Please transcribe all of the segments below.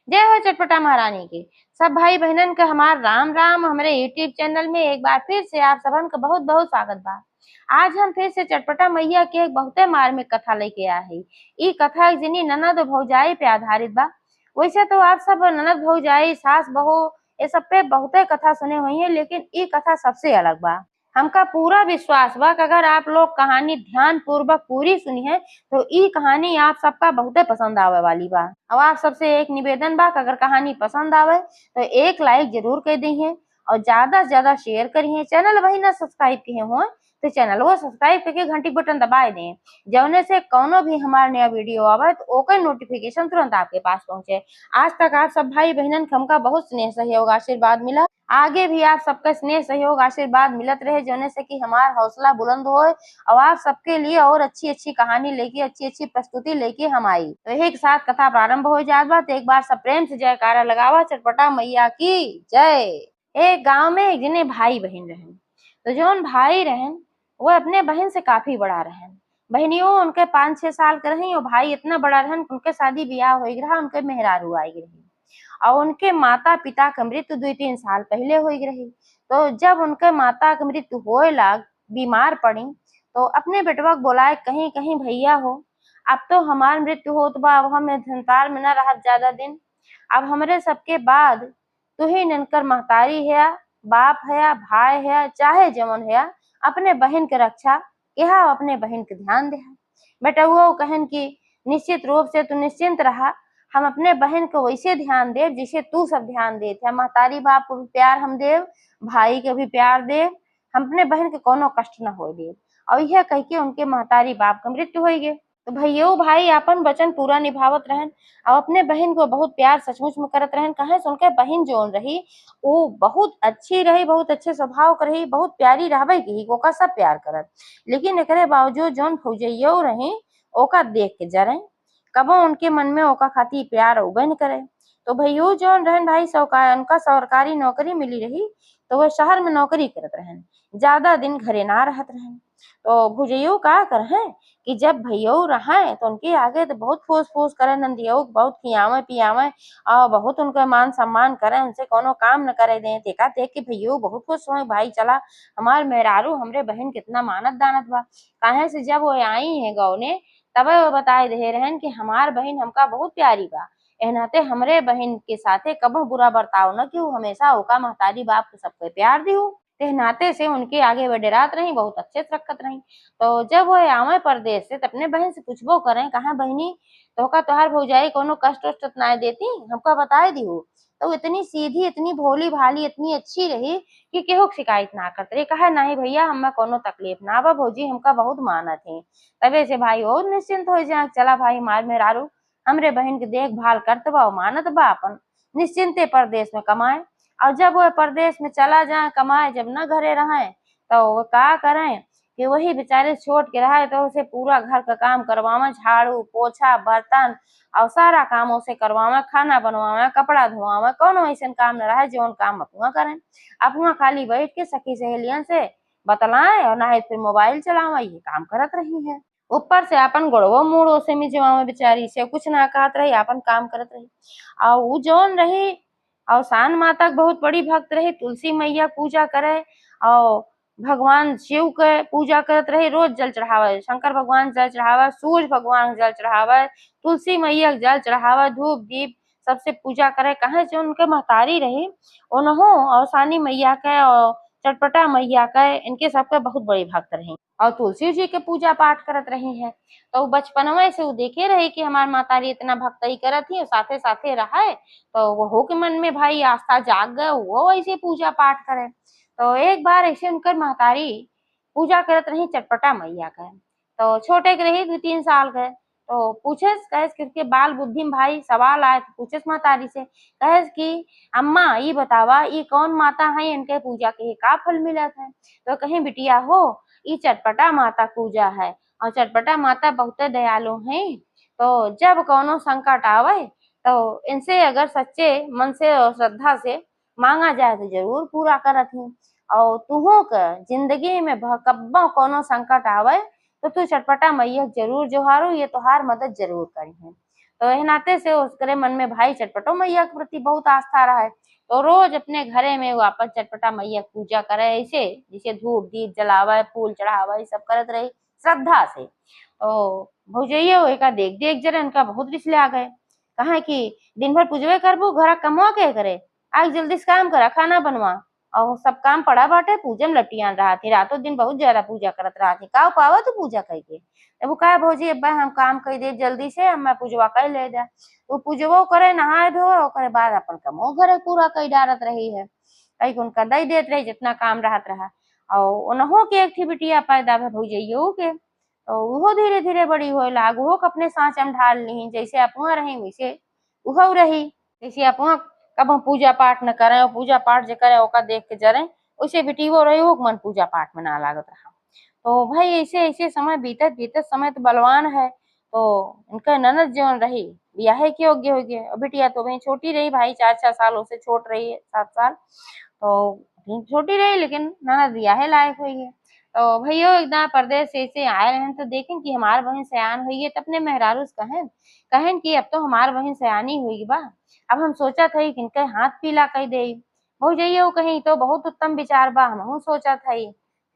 जय हो चटपटा महारानी की। सब भाई बहनन के हमार राम राम। हमारे यूट्यूब चैनल में एक बार फिर से आप सबन का बहुत बहुत स्वागत बा। आज हम फिर से चटपटा मैया के एक बहुते मार्मिक कथा लेके आए हैं। ई कथा एक जनी ननद भौजाई पे आधारित बा। वैसे तो आप सब ननद भौजाई सास बहू ये सब पे बहुते कथा सुने हुई है, लेकिन ई कथा सबसे अलग बा। हमका पूरा विश्वास बा कि अगर आप लोग कहानी ध्यान पूर्वक पूरी सुनी है तो ई कहानी आप सबका बहुते पसंद आवे वाली बा। अब आप सबसे एक निवेदन बा कि अगर कहानी पसंद आवे तो एक लाइक जरूर कर दी है और ज्यादा से ज्यादा शेयर करिए। चैनल वही ना सब्सक्राइब किए हो तो चैनल वो सब्सक्राइब करके घंटी बटन दबाए दें, जौने से कोनो भी हमारा नया वीडियो आवे तो ओकर नोटिफिकेशन तुरंत आपके पास पहुंचे। आज तक आप सब भाई बहनन हमका बहुत स्नेह सहयोग आशीर्वाद मिला, आगे भी आप सबका स्नेह सहयोग आशीर्वाद मिलत रहे, जौने से कि हमारा हौसला बुलंद हो और आप सबके लिए और अच्छी अच्छी कहानी लेके अच्छी अच्छी प्रस्तुति लेके हम आई। तो एक साथ कथा प्रारंभ हो जात बा। तो एक बार सब प्रेम से जयकारा लगावा चटपटा मैया की जय। एक गांव में एक जने भाई बहन रहन। तो जौन भाई रहन वो अपने बहन से काफी बड़ा रहन। बहनियों उनके 5-6 साल के रही और भाई इतना बड़ा रहन, उनके शादी ब्याह हो रहा, उनके मेहरारू आई रही और उनके माता पिता का मृत्यु 2-3 साल पहले हो रही। तो जब उनके माता का मृत्यु होए लाग, बीमार पड़ी, तो अपने बेटवा को बोलाए, कहीं कहीं भैया हो अब तो हमार मृत्यु होत बा, अब हम संसार में न रह ज्यादा दिन, अब हमरे सबके बाद तू ही ननकर महतारी है, बाप है, भाई है, चाहे जमन है, अपने बहन के रक्षा केहा, अपने बहन के ध्यान दे। बेटा वो कहन की निश्चित रूप से तू निश्चिंत रहा, हम अपने बहन को वैसे ध्यान देव जिसे तू सब ध्यान दे थे। महतारी बाप को भी प्यार हम देव, भाई के भी प्यार देव, हम अपने बहन के कोनो कष्ट न हो दे। और यह कह के उनके महतारी बाप का मृत्यु हो गए। तो भैयो भाई अपन वचन पूरा निभावत रहन और अपने बहन को बहुत प्यार सचमुच में करत रहन। कहे सुनकर बहन जोन रही वो बहुत अच्छी रही, बहुत अच्छे स्वभाव कर रही, बहुत प्यारी रहबे की ओका सब प्यार करत। लेकिन एकरे बावजूद जोन फौजइयो रही ओका देख के जरे कबो उनके मन में ओका खातिर प्यार उबे न करे। तो भैयो जोन रहन भाई उनका सरकारी नौकरी मिली रही, तो वह शहर में नौकरी करत रहन, ज्यादा दिन घरे ना रहत रहन। तो भुजइयो का करे कि जब भैयो रहे तो उनके आगे तो बहुत फूस फूस करे, नंदियो बहुत खियावे पियावे और बहुत उनका मान सम्मान करे, उनसे कोनो काम न करे दे। देखा देख के भैयो बहुत खुश हुए, भाई चला हमार मेहरारू हमरे बहन कितना मानत दानत बा। काहे से जब वो आई है गाँव ने तबे वो बताए दे रहन कि हमार बहन हमका बहुत प्यारी बा, एह नाते हमरे बहन के साथे कबो बुरा बर्ताव न क्यों, हमेशा ओका महतारी बाप को सबके प्यार दियो। ते नाते से उनके आगे वो डरात रही, बहुत अच्छे से रखत रही। तो जब वो आवे परदेश से तो अपने बहन से पूछबो करें, कहा बहनी तोहका तोहार भौजाई कोनो कष्ट उष्ट ना देती, हमका बताए दिहो। तो इतनी सीधी, इतनी भोली भाली, इतनी अच्छी रही कि केहू के शिकायत ना करते रहे। कहा नहीं भैया हमें कोनो तकलीफ ना बा, भौजी हमका बहुत मानत है। तबे से भाई और निश्चिंत हो जाए, चला भाई मार मेहरारू हमरे बहन के देखभाल करत बा, मानत बा, अपन निश्चिंते परदेश में कमाए। और जब वो परदेश में चला जाए कमाए, जब न घरे रहे तो वो का करें कि वही बेचारे छोड़ के रहे, तो उसे पूरा घर का काम करवावे, झाड़ू पोछा बर्तन और सारा काम उसे करवावे, खाना बनवावे, कपड़ा धोवावे, कोनो ऐसा काम न रहे जो काम अपना करें। अपना खाली बैठ के सखी सहेलियन से बतलाए और ना फिर मोबाइल चलावे, ये काम करत रही है। ऊपर से अपन गोड़वो मुड़ो से मिजवावे, बेचारी से कुछ ना कहत रही, अपन काम करत रही। और उ जोन रही अवसान माता के बहुत बड़ी भक्त रही, तुलसी मैया पूजा करे और भगवान शिव के पूजा करत रही, रोज जल चढ़ावे, शंकर भगवान जल चढ़ावे, सूर्य भगवान जल चढ़ावे, तुलसी मैया जल चढ़ावे, धूप दीप सबसे पूजा करे। कहे जो उनके महतारी रही उन्हों अवसानी मैया के और चटपटा मैया के, इनके सबके बहुत बड़ी भक्त रही और तुलसी जी के पूजा पाठ करत रही है। तो बचपनवा से वो देखे रहे कि हमार मातारी इतना भक्ति करत ही, साथे साथे रहे, तो वो के मन में भाई आस्था जाग गए, वो ऐसे पूजा पाठ करे। तो एक बार ऐसे उनकर महतारी पूजा करत रही चटपटा मैया के, तो छोटे के रही 2-3 साल के। तो पूछेस कहेस किसके बाल बुद्धि में भाई सवाल आए, तो पूछेस महतारी से, कहेस कि अम्मा ये बतावा ये कौन माता है, इनके पूजा के का फल मिलत है। तो कहीं बिटिया हो ये चटपटा माता पूजा है और चटपटा माता बहुत दयालु है, तो जब कोनो संकट आवे तो इनसे अगर सच्चे मन से और श्रद्धा से मांगा जाए तो जरूर पूरा करत ही। और तुहों के जिंदगी में कब्बो कोनो संकट आवे तो तू चटपटा मैया जरूर जोहारो, ये तोहार मदद जरूर करी है। तो एह नाते से उसके मन में भाई चटपटो मैया के प्रति बहुत आस्था रहा है। तो रोज अपने घरे में वो अपन चटपटा मैया के पूजा करे, ऐसे जैसे धूप दीप जलावे, फूल चढ़ावे, सब करत रही श्रद्धा से। तो भौजैया वही का देख देख जरे उनका बहुत रिस आ गए। कहा कि दिन भर पूजबे करबू, घर कमवा के करे, आज जल्दी से काम करा, खाना बनवा। और सब काम पड़ा बाटे, पूजा में लटियान रहा थी, रातों दिन बहुत ज्यादा पूजा करत रहा थी। का पावा तू पूजा करके? अब कहा भौजी अब्बा हम काम कर दे जल्दी से, हम पूजवा कर ले जा। तो पूजवो करे, नहाए धोए, ओकरे बाद अपन कमो घरे पूरा कई डारत रही है, कई उनका दई देत रही जितना काम रहत रहा। और उन्हों के एक थी बिटिया पैदा भे भौजैयो के, तो वो धीरे धीरे बड़ी होए लाग, वो अपने सांच में ढाल ली, जैसे अपुआ रही वैसे उहो रही। जैसे अपुआ कब हम पूजा पाठ न करें, और पूजा पाठ जो करे ओका देख के जरे, वैसे बिटियो रही वो मन पूजा पाठ में ना लागत रहा। तो भाई ऐसे ऐसे समय बीतत बीतत, समय तो बलवान है। तो इनका ननद जीवन रही ब्याहे के योग्य हो गए, और बिटिया तो वही छोटी रही, भाई 4-4 सालों से छोट रही है, 7 साल। तो छोटी रही लेकिन ननद ब्याहे लायक हुई है। तो भैया एकदम परदेश से आए रहे तो देखें कि हमार बहन सयान हुई है, तो अपने मेहरारू से कहें कि अब तो हमार बहन सयानी हुई बा, अब हम सोचा था कि इनके हाथ पीला कह दे। भौजैया कहीं तो बहुत उत्तम विचार बा, हम सोचा था।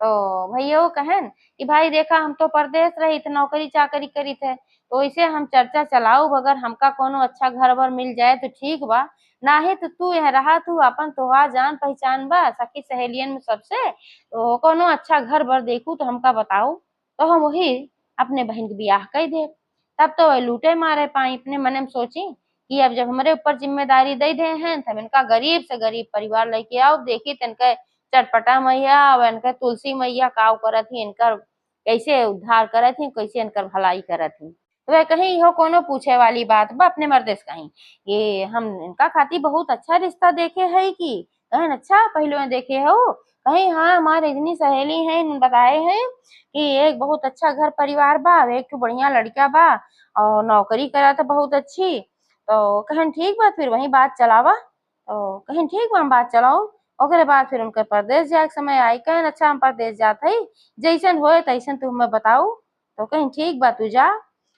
तो भैया कहन कि भाई देखा हम तो परदेश रही थे, नौकरी चाकरी करी थे, तो इसे हम चर्चा चलाऊ, अगर हमका कोनो अच्छा घर बर मिल जाए तो ठीक बा, नाही तो तू यहाँ रहा, तू अपन तोहार जान पहचान बा सखी सहेलियन में सबसे, तो कोनो अच्छा घर बर देखू तो हमका बताऊ, तो हम वही अपने बहन के ब्याह कर दे। तब तो वह लूटे मारे पाई, अपने मन में सोची कि अब जब हमारे ऊपर जिम्मेदारी दे दे हैं तो हम इनका गरीब से गरीब परिवार लेके आओ, देखी तिनके चटपटा मैया और इनके तुलसी मैया काव करत ही, इनकर कैसे उद्धार करत ही, कैसे इनकर भलाई करत ही। तो वह कहीं हो कोनो पूछे वाली बात बा, अपने मर्दे से कहीं ये हम इनका खाती बहुत अच्छा रिश्ता देखे है की? कहें अच्छा पहले में देखे हो? कहीं हाँ हमारे इतनी सहेली है, बताए हैं कि एक बहुत अच्छा घर परिवार बा, एक तो बढ़िया लड़का बा और नौकरी करा तो बहुत अच्छी। तो कहें ठीक बा, फिर वही बात चलावा। तो कहें ठीक बा, हम बात चलाओ। ओकरे बाद फिर उनके परदेश जाए के समय आई, कहें अच्छा हम परदेश जात हई, जैसन होए तैसन तू हमें बताऊ। तो कहीं ठीक बा तू जा।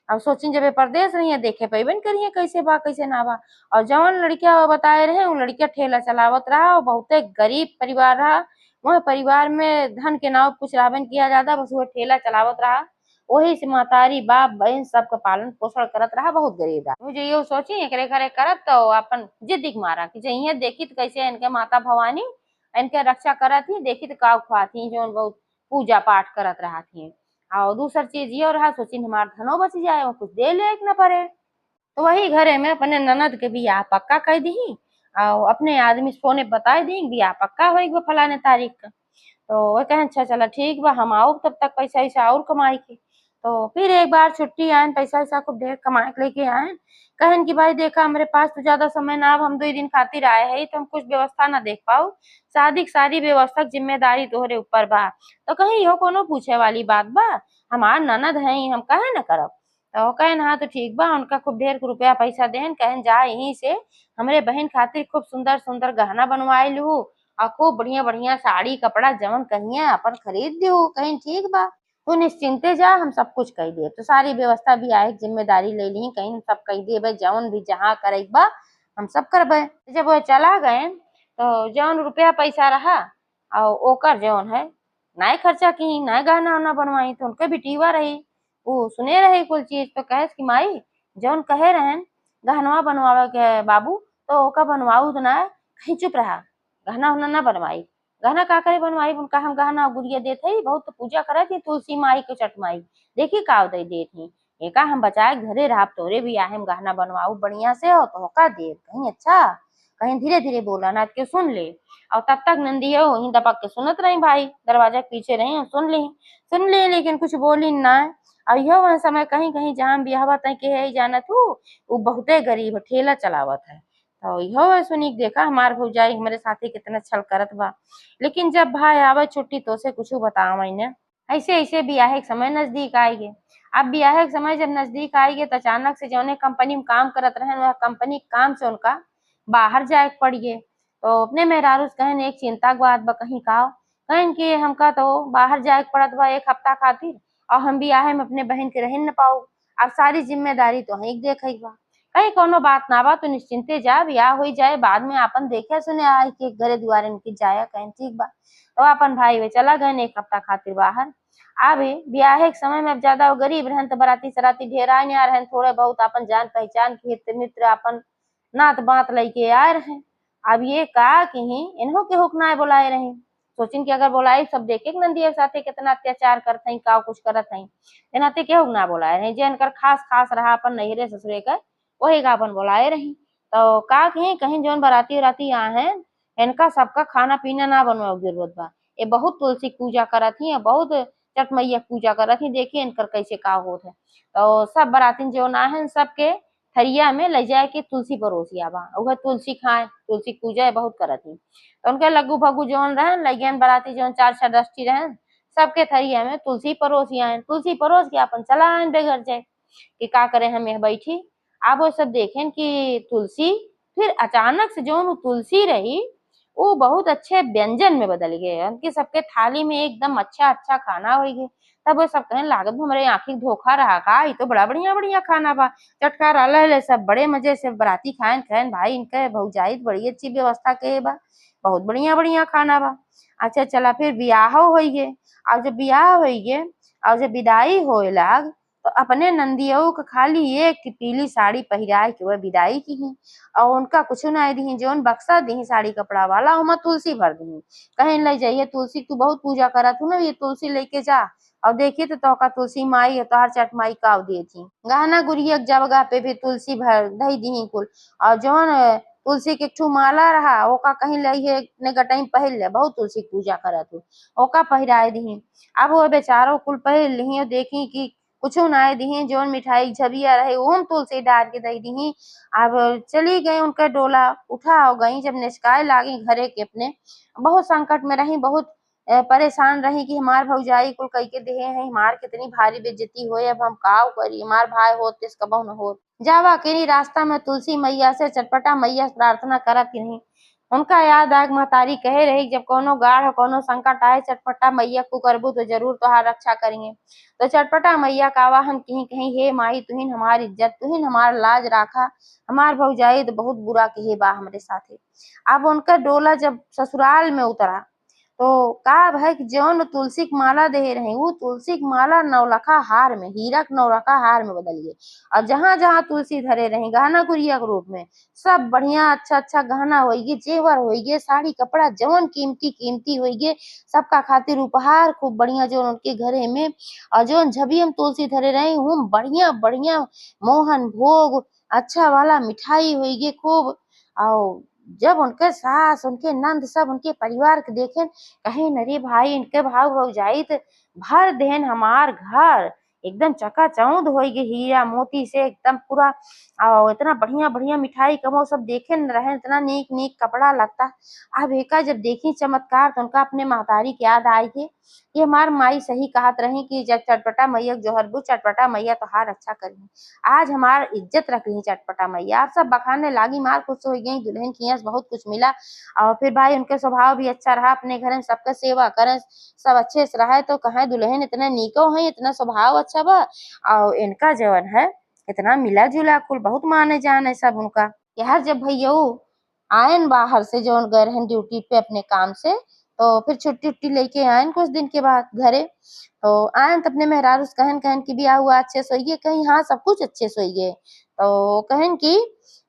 अब सोचिन जब ये परदेश रही देखे पैबन करिए कैसे बा कैसे ना बा। और जवन लड़किया बताए रहे वो लड़किया ठेला चलावत रहा, और बहुते गरीब परिवार रहा। वह परिवार में धन के नाव कुछ रावण किया जाता, बस वो ठेला चलावत रहा, वही से महतारी बाप बहन सबका पालन पोषण करत रहा, बहुत गरीब रहा। मुझे ये सोची एकरे घरे करत तो अपन जिद्दी मारा कि जइए देखी तो कैसे इनके माता भवानी इनके रक्षा करत ही, देखी तो काव खुआती जो बहुत पूजा पाठ करत रहा थी। और दूसर चीज ये रहा, सोची हमार धनो बच जाए, वो कुछ दे ले न पड़े। तो वही घरे में अपने ननद के बियाह पक्का कर दी, और अपने आदमी सोने बताए दी बियाह पक्का हो फलाने तारीख का। तो वो कहें अच्छा चला ठीक बा, हम आओ तब तक पैसा वैसा और कमाई के। तो फिर एक बार छुट्टी आयन, पैसा वैसा खूब ढेर कमा के लेके आयन। कहन कि भाई देखा हमारे पास तो ज्यादा समय ना, अब हम 2 दिन खातिर आए हैं तो हम कुछ व्यवस्था ना देख पाऊ, शादी की सारी व्यवस्था की जिम्मेदारी तोहरे ऊपर बा। तो कहीं हो कोनो पूछे वाली बात बा, हमार ननद है हम कहे न करब। तो कहन हाँ तो ठीक बा, उनका खूब ढेर रुपया पैसा देन, कहन जा यहीं से हमरे बहन खातिर खूब सुंदर सुंदर गहना बनवाए लू, और खूब बढ़िया बढ़िया साड़ी कपड़ा जवन कहिए अपन खरीद दू। कहीं ठीक बा, तू निश्चिंते जा, हम सब कुछ कह दिए। तो सारी व्यवस्था भी आए जिम्मेदारी ले ली, कहीं सब कह दिए भाई जवन भी जहाँ करे बा हम सब करबे। जब वो चला गए तो जवन रुपया पैसा रहा और ओकर जवन है नाय खर्चा की, नाय गहना उना बनवाई, तो उनके बिटिवा रही, वो सुने रही कुल चीज। तो कहे कि माई जवन कहे रहन गहनवा बनवावे के बाबू, तो ओका बनवाऊ तो ना, कहीं चुप रहा, गहना उहना ना बनवाई। गहना का करे बनवाई, उनका हम गहना गुड़िया देते ही, बहुत पूजा करे थी तुलसी माई के चट माई, देखी काव दे देती एका हम बचाए घरे रहा, तोरे भी आहे हम गहना बनवाऊ बढ़िया से हो तो होका दे। कहीं अच्छा, कहीं धीरे धीरे बोला ना के सुन ले। और तब तक नंदी हो वहीं दबक के सुनत रही, भाई दरवाजा के पीछे रही, सुन ली लेकिन कुछ बोली ना। और यह वह समय कहीं कहीं जहाँ बिहावा तय के है जानत हूँ, वो बहुते गरीब ठेला चलावत है। तो यहो सुनी देखा हमार भौजाई हमारे साथी कितना छल करत बा, लेकिन जब भाई आवे छुट्टी तो से कुछ बतावा मैंने। ऐसे ऐसे ब्याह के समय नजदीक आएगे। अब ब्याह के समय जब नजदीक आएगे तो अचानक से जौने कंपनी में काम करत रहे, वह कंपनी के काम से उनका बाहर जाए के पड़िए। तो अपने मेहरारू से कहन एक चिंता के बात बा, कहीं का कहन कि हमका तो बाहर जाए के पड़त बा 1 हफ्ता खातिर, और हम ब्याह में अपने बहन के रह न पाऊ, अब सारी जिम्मेदारी तो ही देख बा। कहीं कोनो बात ना बा, तू निश्चिंते जा, बियाह हो जाए, बाद में आपन देखे सुने आई के घरे दुआरे इनके जाया कहीं, ठीक बा। तो अपन भाई वे चला गए एक हफ्ता खातिर बाहर। अभी ब्याहे के समय में अब ज्यादा वो गरीब रहन तो बराती सराती ढेर आए नहीं आ रहे, थोड़े बहुत अपन जान पहचान के हित मित्र अपन नात बात लेके आए रहे। अब ये का कि इन्हों के हुक ना बुलाए रहे, सोचिन कि अगर बोलाए सब देखे के नंदिया साथे कितना अत्याचार करते हैं, का कुछ करत हैं, एनाते केहू ना बोलाए रहे। जे इनकर खास खास रहा अपन नहिरे ससुरे का वही का अपन बोलाए रही। तो का कहीं कहीं जौन बराती राती आए हैं, इनका सबका खाना पीना ना बनवाओ जरूरत बा। ये बहुत तुलसी की पूजा करत ही, बहुत छठ मैया की पूजा करत ही, देखिए इनकर कैसे का होत है। तो सब बरातीन जो ना है सबके थरिया में ले जाए के तुलसी परोसिया बा, उहे तुलसी खाए, तुलसी की पूजा बहुत करत ही। तो उनके लग्गू फग्गू जौन रहन लगियन बराती जौन 4 6 रहन, सबके थरिया में तुलसी परोसिया, तुलसी परोस के अपन चला आए बेघर जाए कि का करे हम यहाँ बैठी। अब वो सब देखें कि तुलसी फिर अचानक से जो तुलसी रही वो बहुत अच्छे व्यंजन में बदल गए, उनके सबके थाली में एकदम अच्छा अच्छा खाना हो गए। तब वो सब कहने लागत हमारे आँखी धोखा रहा का, ये तो बड़ा बढ़िया बढ़िया खाना बा, चटकार ले सब बड़े मजे से बराती खाएन खाएन भाई, इनके भौजाई बड़ी अच्छी व्यवस्था के बा, बहुत बढ़िया बढ़िया खाना बा। अच्छा चला फिर बियाह हो गए। अब जब बियाह हो गए और जब विदाई होए लाग तो अपने नंदियों को खाली एक पीली साड़ी पहिराए के वह विदाई की ही, और उनका कुछ ना दी जोन बक्सा दी साड़ी कपड़ा वाला उमा तुलसी भर दी, कहीं ले जाइए तुलसी तू बहुत पूजा करा तू ना, ये तुलसी लेके जा। और देखिए तो तोका तुलसी माई और तोहर चट माई का दी थी गहना गुड़िया जगह पे भी तुलसी भर दही दी कुल। और जौन तुलसी के ठू माला रहा ओका कहीं लइहे ने गटाई पहिर ले, बहुत तुलसी की पूजा करत हो, ओका पहिराए दी। अब वो बेचारो कुल पहिर ली, देखी कि कुछ ना दी, जोन मिठाई झबिया रहे ओम तुलसी डाल के दे दी। अब चली गई उनका डोला उठा हो गई, जब निष्काय लागी घरे के अपने बहुत संकट में रही, बहुत परेशान रही कि हमार भौजाई कुल कई के देहे हैं, हमार कितनी भारी बेइज्जती होए, अब हम काव करी, हमार भाई होत तिस कबहू न होत। जावा केनी रास्ता में तुलसी मैया से चटपटा मैया से प्रार्थना करत रही। उनका याद आग महतारी कहे रही जब कोनो गाढ़ कोनो संकट आए चटपटा मैया को करबू तो जरूर तुहार रक्षा करेंगे। तो चटपटा मैया का आवाहन कहीं कहीं हे माई तुहिन हमार इज्जत तुहिन हमार लाज राखा, हमार भौजाई तो बहुत बुरा कहे बा हमारे साथे। अब उनका डोला जब ससुराल में उतरा तो का भाई कि जौन तुलसी की माला दे रहे वो तुलसी की माला नौलखा हार में हीरा के नौलखा हार में बदल गई। और जहां जहां तुलसी धरे रही गहना गुड़िया के रूप में सब बढ़िया अच्छा अच्छा गहना होइगे, जेवर होइगे, साड़ी कपड़ा जौन कीमती कीमती होइगे, सबका खातिर उपहार खूब बढ़िया जो उनके घरे में। और जौन झबी हम तुलसी धरे रहे हम बढ़िया बढ़िया मोहन भोग अच्छा वाला मिठाई होइगे खूब। और जब उनके सास उनके नंद सब उनके परिवार के देखे कहे नरे भाई इनके भाव भौजाई तो भर देन हमार घर एकदम चकाचौंध हो गई हीरा मोती से एकदम पूरा। और इतना बढ़िया बढ़िया मिठाई कमो सब देखे न रहे, इतना नीक नीक कपड़ा लगता। अब एका जब देखी चमत्कार तो उनका अपने महतारी की याद आई थी कि हमार माई सही कहत रही कि जब चटपटा मैया जोहरबू चटपटा मैया तोहार अच्छा करी, आज हमार इज्जत रख ली चटपटा मैया। आप सब बखाने लागी मार खुश हो गई, दुल्हन की यहाँ से बहुत कुछ मिला। और फिर भाई उनके स्वभाव भी अच्छा रहा, अपने घर में सबका सेवा करें सब अच्छे से रहे। तो कहे दुल्हन इतने नीको है इतना स्वभाव अच्छा बा, और इनका जवन है इतना मिला जुला कुल बहुत माने जाने सब उनका। यार जब भैया आयन बाहर से जौन गए रहन ड्यूटी पे अपने काम से, तो फिर छुट्टी उट्टी लेके आयन कुछ दिन के बाद घरे। तो आयन तो अपने मेहरारू से कहन कहन की बियाह हुआ अच्छे से होइए, कहीं हाँ सब कुछ अच्छे से होइए। तो कहन की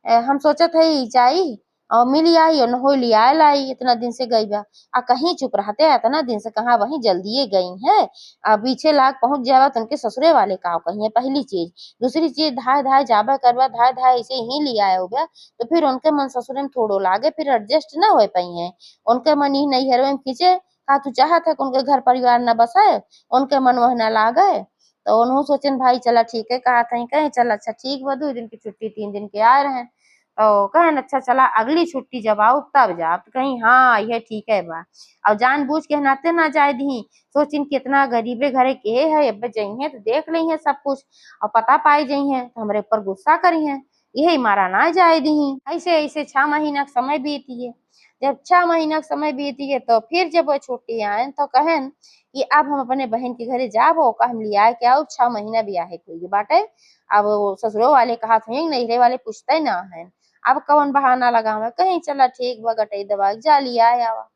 हम सोचत है जाई और मिल आई और हो लिया लाई, इतना दिन से गई बा आ कहीं चुप रहते है इतना दिन से, कहाँ वहीं जल्दी गई है। अब पीछे लाग पहुंच जावा तो उनके ससुरे वाले का कही पहली चीज, दूसरी चीज धाय धाय जाबा करवा धाय धाय ऐसे ही लिया हो गया। तो फिर उनके मन ससुरे में थोड़ो लागे, फिर एडजस्ट ना हो पाई है, उनके मन ही नहीं हरवे में खींचे का तू चाहत है कि उनके घर परिवार न बसाए, उनके मन वह न लागे। तो उन्होंने सोचन भाई चला ठीक है कहा था कहे चल अच्छा ठीक बा 2 दिन की छुट्टी 3 दिन के आए रहे। तो कहन अच्छा चला अगली छुट्टी जब आओ तब जा, तो कहीं हाँ ये ठीक है बा। और जानबूझ के नाते ना जाए दी, सोचिन कितना गरीबे घरे के है अब जई है तो देख ली है सब कुछ और पता पाई जई है तो हमारे ऊपर गुस्सा करी है। यही मारा ना जाए दी। ऐसे ऐसे 6 महीना का समय बीती है। जब 6 महीना का समय बीती है तो फिर जब वो छुट्टी आए तो कहन कि अब हम अपने बहन के घरे जाबो का हम लिया के आओ 6 महीना ब्याहे कोई बाटे। अब वो ससुरो वाले कहा थे नैहरे वाले पूछते ना है। अब कौन बहाना लगावे कहीं चला ठीक बा गटई दबा जा लिया आवा।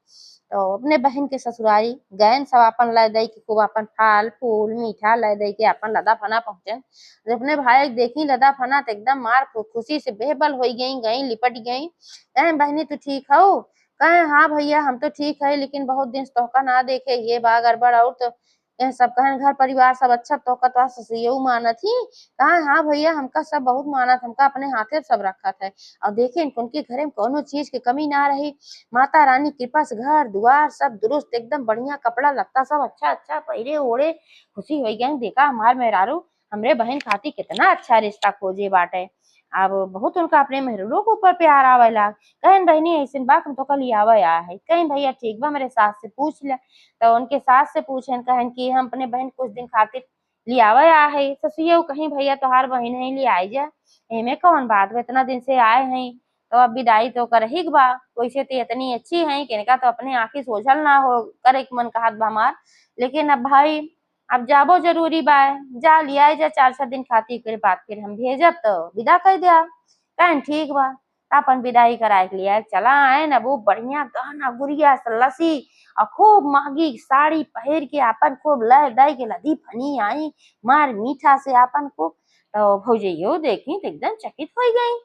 तो अपने बहन के ससुरारी गए सब अपन लय दई के खूब अपन फल फूल मीठा लय दई के अपन लदा फना पहुंचे। जब अपने भाई के देखी लदा फना तो एकदम मार खुशी से बेबल हो गई लिपट गई। कहे बहनी तू ठीक हो। कहे हाँ भैया हम तो ठीक है लेकिन बहुत दिन से तोहका ना देखे ये बा गड़बड़ और तो यह सब कहन घर परिवार सब अच्छा तोहका तो ससुरियऊ मानत ही। कहा हाँ भैया हमका सब बहुत मानत हमका अपने हाथे सब रखा है। और देखे उनके घरे में कोनो चीज की कमी ना रही। माता रानी कृपा से घर दुआर सब दुरुस्त एकदम बढ़िया कपड़ा लत्ता सब अच्छा अच्छा पहिरे ओढ़े खुशी हो गई। देखा हमार मेहरारू हमरे बहन खाती कितना अच्छा रिश्ता खोजे बाटे। अब बहुत उनका अपने मेहरारू के ऊपर प्यार आवेला। कहन बहनी ऐसे बात हम तो कल आवे आ है। कहन भैया ठीक बा मेरे सास से पूछ ले। तो उनके सास से पूछन कहन कि हम अपने बहन कुछ दिन खातिर लियावे आ है। ससुरिया कहीं भैया तोहार बहन है ले आई जा। एमे कौन बात बा इतना दिन से आए हैं तो अब विदाई तो कर ही बा। वैसे तो इतनी अच्छी है कि इनका तो अपने आंखी सोझल ना हो करे के मन कहत बा हमार। लेकिन अब भाई अब जाबो जरूरी बा। जा लिया जा 4-6 दिन खातिर के बाद फिर हम भेजब तो विदा कर दिया। कहन ठीक बा। अपन विदाई कराए के लिए चला आए ना वो बढ़िया गहना गुड़िया लसी और खूब महंगी साड़ी पहन के अपन खूब लय दय के लदी फनी आई मार मीठा से अपन को। तो भौजइयो देखी तो एकदम चकित हो गई।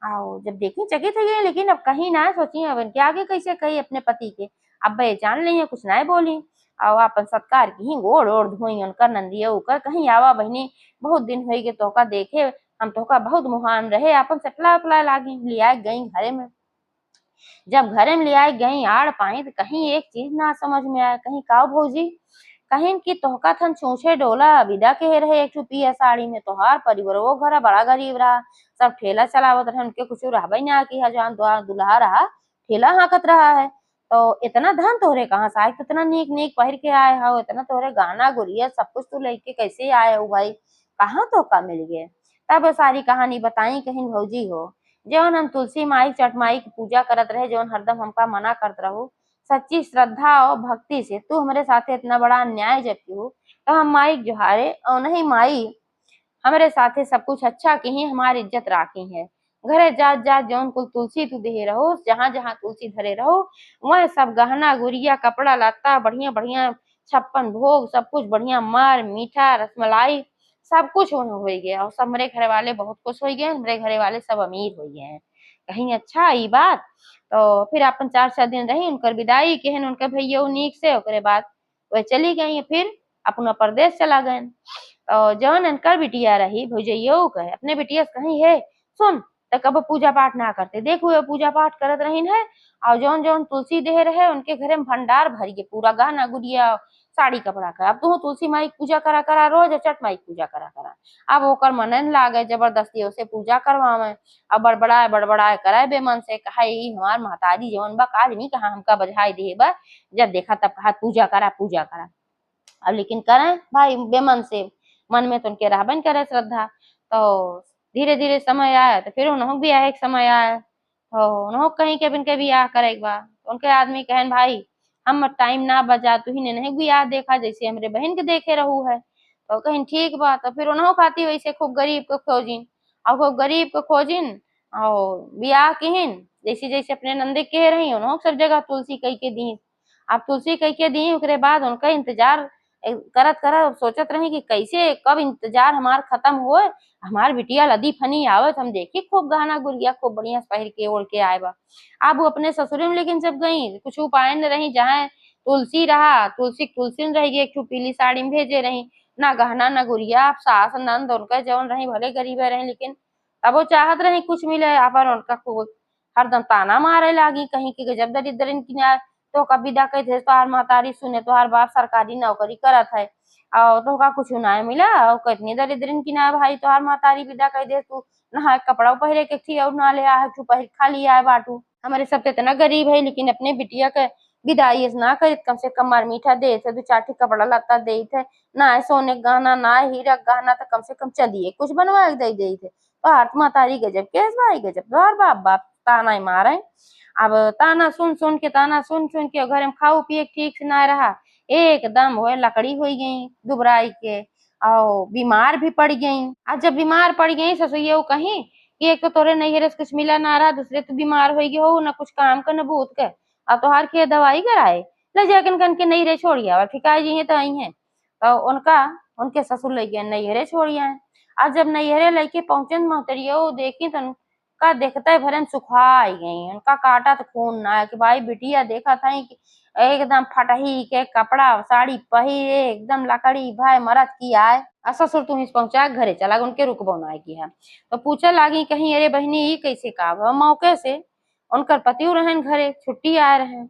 आओ जब देखी चकित हो गई लेकिन अब कहीं ना सोची अब इनके आगे कैसे कही अपने पति के। अब भाई जान ली है कुछ ना बोली और अपन सत्कार की गोड़ ओढ़ धोई उनका नंदिया ऊपर कहीं आवा बहनी बहुत दिन हो गए तोका देखे हम तोका बहुत मुहान रहे अपन सटला उपला लागी लिया गई घरे में। जब घरे में लिया गई आड़ पाई तो कहीं एक चीज ना समझ में आया कहीं का भौजी कहीं की तोहका थन छूछे डोला विदा के रहे एक पिया साड़ी में तोहार परिवार वो घर बड़ा गरीब रहा। सब ठेला चलावत रहे उनके कुछ रहबे ना कि जहाँ दुल्हा रहा ठेला हाँकत रहा है। तो इतना धन तोहरे कहाँ से आए इतना नीक नीक पहिर के आए हो इतना तोहरे गहना गुड़िया सब कुछ तू लेके कैसे आए हो भाई कहाँ तो का मिल गए। तब सारी कहानी बताई कहीं भौजी हो जौन हम तुलसी माई चट माई की पूजा करत रहे जौन हरदम हमका मना करत रहो। सच्ची श्रद्धा और भक्ति से तू हमारे साथ इतना बड़ा अन्याय जब की हो तो हम माई जुहारे और नहीं माई हमारे साथे सब कुछ अच्छा की ही हमारी इज्जत राखी है। घरे जात जात जौन कुल तुलसी तू दे रहो जहाँ जहाँ तुलसी धरे रहो वह सब गहना गुड़िया कपड़ा लत्ता बढ़िया बढ़िया 56 भोग सब कुछ बढ़िया मार मीठा रसमलाई सब कुछ हो गया और सब मेरे घर वाले बहुत खुश हो गए मेरे घर वाले सब अमीर हो गए हैं। कहीं अच्छा ये बात। तो फिर अपन 4-6 दिन रही उनकर विदाई केहन उनके भैया नीक से ओकरे बाद वह चली गई फिर अपना प्रदेश चला गए। और जौन इनकर बिटिया रही भौजइयो कहे अपने बिटिया से कही है सुन तो कब पूजा पाठ ना करते देखो पूजा पाठ करत रही है। और जौन जौन तुलसी दे रहे उनके घरे में भंडार भर के पूरा गहना गुड़िया साड़ी कपड़ा का अब तू तुलसी माई की पूजा करा करा रोज चट माई की पूजा करा करा। अब ओकर मनन लागे जबरदस्ती उसे पूजा करवावे अब बड़बड़ाए कराए बेमन से कहा हमार महतारी जवन बा काज नहीं कहा हमका बधाई दे बा जब देखा तब कहा पूजा करा पूजा करा। अब लेकिन करें भाई बेमन से मन में तो उनके रहबन करे श्रद्धा। तो धीरे धीरे समय आया तो फिर उन्होंने भी आया एक समय आया तो उन्होंने कहीं के बिन के भी आ करे एक बार तो उनके आदमी कहन भाई हम टाइम ना बजा तू ही नहीं भी आ देखा जैसे हमारे बहन के देखे रहू है। तो कहीं ठीक बा तो फिर उन्होंने खाती वैसे खूब गरीब को खोजिन और खूब गरीब को खोजिन और बियाह किहिन जैसे जैसे अपने नंदे कह रही उन्होंने सब जगह तुलसी कह के दी। अब तुलसी कह के दी उसके बाद उनका इंतजार करत करत सोचत रही कि कैसे कब इंतजार हमार खत्म होए हमार बिटिया लदी फनी आवत हम देखी खूब गहना गुड़िया खूब बढ़िया पहिर के ओढ़ के आए बा। अब वो अपने ससुर में लेकिन जब गई कुछ उपाय न रही जहाँ तुलसी रहा तुलसी तुलसी में रही एक पीली साड़ी में भेजे रही ना गहना ना गुड़िया अब सास नंद उनका जौन रही भले गरीब रही लेकिन अब वो चाहत रही कुछ मिले अपन उनका खूब हरदम ताना मारे लागी कहीं की जब दरिद्र इनकी तो का विदा कहते तोहार महतारी सुने तोहार बाप सरकारी नौकरी करत है और तो का कुछ ना मिला और कितनी दरिद्रन की ना भाई तोहार महतारी विदा कह दे तू नहा कपड़ा पहरे के थी और ना ले आ तू पहर खा लिया है बाटू हमारे सब तो इतना गरीब है लेकिन अपने बिटिया के विदाई ना कर कम से कम मार मीठा दे थे 2-4 कपड़ा लत्ता दे थे ना सोने गहना ना हीरा गहना तो कम से कम चलिए कुछ बनवा दे थे तो आत्मा तारी गजब केस भाई गजब तोहर बाप बाप ताना ही मारे। अब ताना सुन सुन के घर में खाऊ पिए के ठीक से ना रहा, एकदम वो लकड़ी हो गई दुबराई के, और बीमार भी पड़ गई। आज जब बीमार पड़ गई ससुइया कहीं कि एक तो तोरे नैहरे से कुछ मिला ना रहा, दूसरे तो बीमार हो गई हो ना कुछ काम का न भूत के, अब तोहार के दवाई कराए ले जाकर कन के नैहरे छोड़िया और ठिकाई जी तो आई है। तो उनका उनके ससुर ले गए नैहरे छोड़िया है। आज जब नैहरे लेके पहुंचे मोहतरिया देखी तो का देखते भरे में सुखा आई गई, उनका काटा तो खून ना है कि भाई बिटिया देखा था कि एकदम फटही के कपड़ा साड़ी पहिरे एकदम लकड़ी भाई मरद की आए। ससुर तुम इस पहुंचा घरे चला उनके रुकबो ना की है। तो पूछे लागी कहीं अरे बहनी ये कैसे का मौके से उनकर पति रहन घरे छुट्टी आए रहे,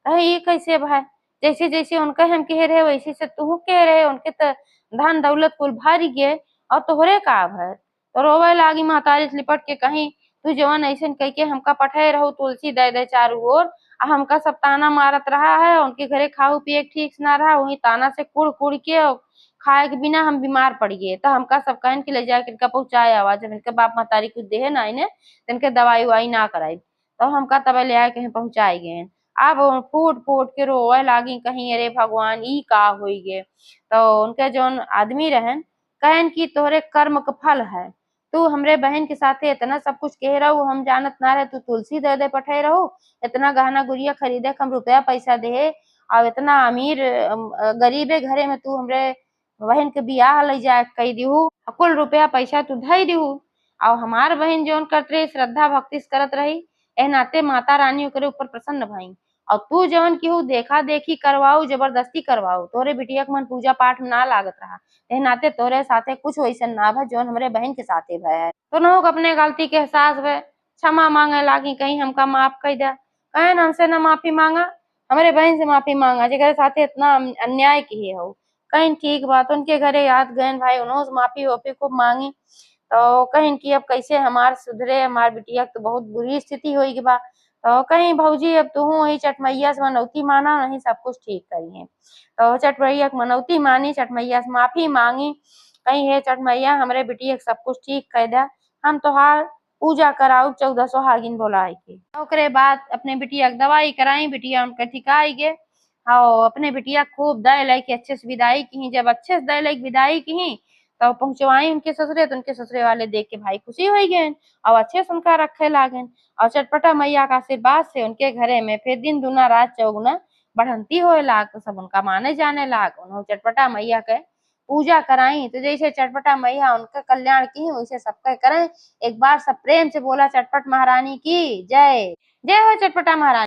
कहे ये कैसे भाई जैसे जैसे उनके हम कह रहे वैसे से तू कह रहे, उनके तो धन दौलत कुल भारी गे और तोहरे का भर। तो रोवे लागी महतारी से लिपट के कहीं तू जवन ऐसे कह के हमका पठाए रहो तुलसी दे दे चारू ओर, हमका सब ताना मारत रहा है, उनके घरे खाऊ पिए ठीक से ना रहा, वही ताना से कुड़ कुड़ के खाए के बिना हम बीमार पड़ गए। तो हमका सब कहन के ले जाके इनका पहुंचाए आवाज जब इनके बाप महतारी कुछ देहे ना इन्हें तो इनके दवाई उवाई ना कराई, तो हमका तब ले आए कहीं पहुंचाई गए। अब फूट फूट के रोवे लागी कहीं अरे भगवान ई का होई गे। तो उनके जौन आदमी रहन कहन की तोहरे कर्म का फल है, तू हमरे बहन के साथे इतना सब कुछ कह रहा हम जानत ना रहे, तू तुलसी दे दे पठे रहो, इतना गहना गुड़िया खरीदे हम रुपया पैसा दे, और इतना अमीर गरीबे घरे में तू हमरे बहन के बियाह ले जाए कही दिहू, कुल रुपया पैसा तू धई दिहू, और हमार बहन जौन करत रही श्रद्धा भक्ति से करत रही ए नाते माता रानी ओकरे ऊपर प्रसन्न भई, और तू जवन केहू देखा देखी करवाऊ जबरदस्ती करवाऊ तोरे बिटिया के मन पूजा पाठ में ना लागत रहा, ए नाते तोरे साथे कुछ वैसन ना भय जौन हमरे बहन के साथे भय है। तो न अपने गलती के एहसास भय क्षमा मांगे लागी कहीं हमका माफ कर दे, कहे हमसे न माफी मांगा हमारे बहन से माफी मांगा जेकरे साथे इतना अन्याय किए हो। कहीं ठीक बात उनके घरे याद गए भाई उन्होंने माफी वाफी खूब मांगी, तो कहीं की अब कैसे हमार सुधरे, हमार बिटिया तो बहुत बुरी स्थिति हुई बा, तो कहीं भौजी अब तू वही चट मैया से मनौती माना नहीं सब कुछ ठीक करिए। तो चट मैया की मनौती मानी, चट मैया से माफी मांगी, कहीं हे चट मैया हमरे बिटिया के सब कुछ ठीक कर दे, हम तोहार पूजा कराऊ 14 सोहागिन बोलाई के। ओकरे बाद अपने बिटिया की दवाई कराई, बिटिया उनके ठिकाई गे, और अपने बिटिया खूब दे लय के अच्छे से विदाई की, जब अच्छे से दे लय के विदाई की तो पहुंचवाई उनके ससुरे, तो उनके ससुरे वाले देख के भाई खुशी हो गए और अच्छे से उनका रखे लागन, और चटपटा मैया का आशीर्वाद से उनके घरे में फिर दिन दुना रात चौगुना बढ़ंती होए लाग, तो सब उनका माने जाने लाग, उन्होंने चटपटा मैया के पूजा कराई। तो जैसे चटपटा मैया उनका कल्याण की वैसे सबका करें। एक बार सब प्रेम से बोला चटपट महारानी की जय। जय हो चटपटा महारानी।